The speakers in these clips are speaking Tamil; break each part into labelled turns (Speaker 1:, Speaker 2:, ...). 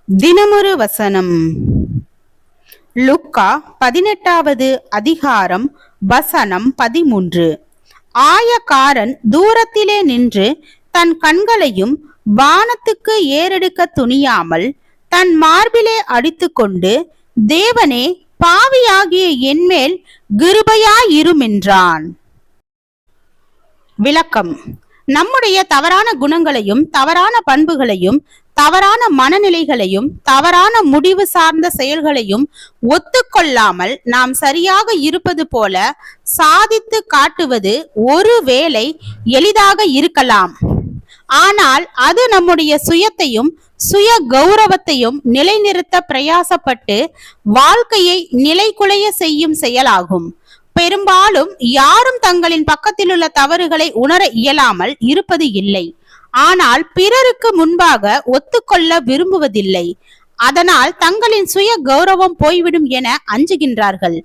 Speaker 1: தினமொரு வசனம். லூக்கா 18வது அதிகாரம் வசனம் 13. ஆயக்காரன் தூரத்திலே நின்று தன் கண்களையும் வானத்துக்கு ஏறெடுக்க துணியாமல் தன் மார்பிலே அடித்துக்கொண்டு, தேவனே, பாவியாகிய என்மேல் கிருபையாயிரும் என்றான். விளக்கம். நம்முடைய தவறான குணங்களையும் தவறான பண்புகளையும் தவறான மனநிலைகளையும் தவறான முடிவு சார்ந்த செயல்களையும் ஒத்துக்கொள்ளாமல் நாம் சரியாக இருப்பது போல சாதித்து காட்டுவது ஒருவேளை எளிதாக இருக்கலாம். ஆனால் அது நம்முடைய சுயத்தையும் சுய கௌரவத்தையும் நிலைநிறுத்த பிரயாசப்பட்டு வாழ்க்கையை நிலைகுலைய செய்யும் செயலாகும். பெரும்பாலும் யாரும் தங்களின் பக்கத்தில் உள்ள தவறுகளை உணர இயலாமல் இருப்பது இல்லை. ஆனால் பிறருக்கு முன்பாக ஒத்துக்கொள்ள விரும்புவதில்லை. அதனால் தங்களின் சுய கௌரவம் போய்விடும் என அஞ்சுகின்றார்கள்.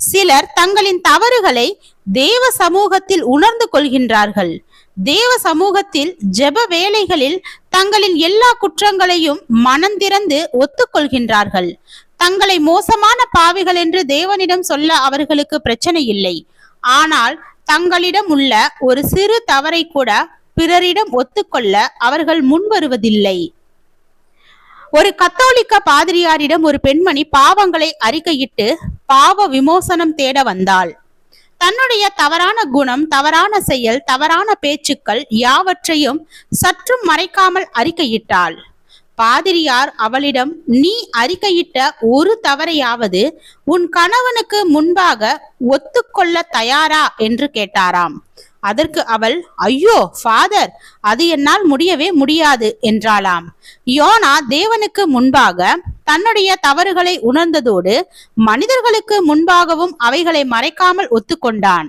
Speaker 1: சிலர் தங்களின் தவறுகளை தேவ சமூகத்தில் உணர்ந்து கொள்கின்றார்கள். தேவ சமூகத்தில் ஜெப வேளைகளில் தங்களின் எல்லா குற்றங்களையும் மனந்திறந்து ஒத்துக்கொள்கின்றார்கள். தங்களை மோசமான பாவிகள் என்று தேவனிடம் சொல்ல அவர்களுக்கு பிரச்சனை இல்லை. ஆனால் தங்களிடம் உள்ள ஒரு சிறு தவறை கூட பிறரிடம் ஒத்துக்கொள்ள அவர்கள் முன் வருவதில்லை. ஒரு கத்தோலிக்க பாதிரியாரிடம் ஒரு பெண்மணி பாவங்களை அறிக்கையிட்டு பாவ விமோசனம் தேட வந்தாள். தன்னுடைய தவறான குணம், தவறான செயல், தவறான பேச்சுக்கள் யாவற்றையும் சற்றும் மறைக்காமல் அறிக்கையிட்டாள். பாதிரியார் அவளிடம், நீ அறிக்கையிட்ட ஒரு தவறையாவது உன் கணவனுக்கு முன்பாக ஒத்துக்கொள்ள தயாரா என்று கேட்டாராம். அதற்கு அவள், ஐயோ ஃபாதர், அது என்னால் முடியவே முடியாது என்றாளாம். யோனா தேவனுக்கு முன்பாக தன்னுடைய தவறுகளை உணர்ந்ததோடு மனிதர்களுக்கு முன்பாகவும் அவைகளை மறைக்காமல் ஒத்துக்கொண்டான்.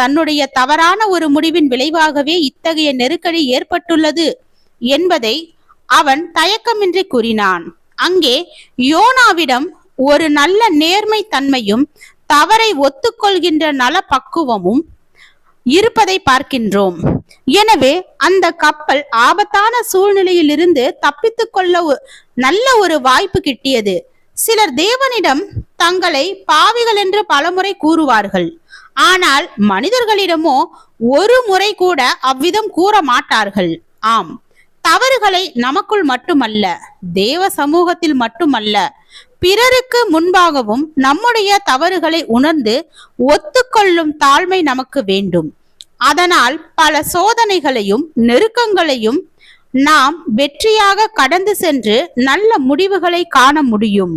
Speaker 1: தன்னுடைய தவறான ஒரு முடிவின் விளைவாகவே இத்தகைய நெருக்கடி ஏற்பட்டுள்ளது என்பதை அவன் தயக்கமின்றி கூறினான். அங்கே யோனாவிடம் ஒரு நல்ல நேர்மை தன்மையும் தவறை ஒத்துக்கொள்கின்ற நல பக்குவமும் இருப்பதை பார்க்கின்றோம். எனவே அந்த கப்பல் ஆபத்தான சூழ்நிலையில் இருந்து தப்பித்துக் கொள்ள நல்ல ஒரு வாய்ப்பு கிட்டியது. சிலர் தேவனிடம் தங்களை பாவிகள் என்று பலமுறை கூறுவார்கள். ஆனால் மனிதர்களிடமோ ஒரு முறை கூட அவ்விதம் கூற மாட்டார்கள். ஆம், தவறுகளை நமக்குள் மட்டுமல்ல, தேவ சமூகத்தில் மட்டுமல்ல, பிறருக்கு முன்பாகவும் நம்முடைய தவறுகளை உணர்ந்து ஒத்துக்கொள்ளும் தாழ்மை நமக்கு வேண்டும். அதனால் பல சோதனைகளையும் நெருக்கங்களையும் நாம் வெற்றியாக கடந்து சென்று நல்ல முடிவுகளை காண முடியும்.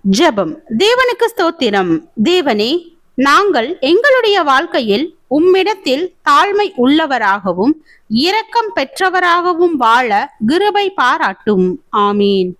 Speaker 1: ஜெபம். தேவனுக்கு ஸ்தோத்திரம். தேவனே, நாங்கள் எங்களுடைய வாழ்க்கையில் உம்மிடத்தில் தாழ்மை உள்ளவராகவும் இரக்கம் பெற்றவராகவும் வாழ கிருபை பாராட்டும். ஆமீன்.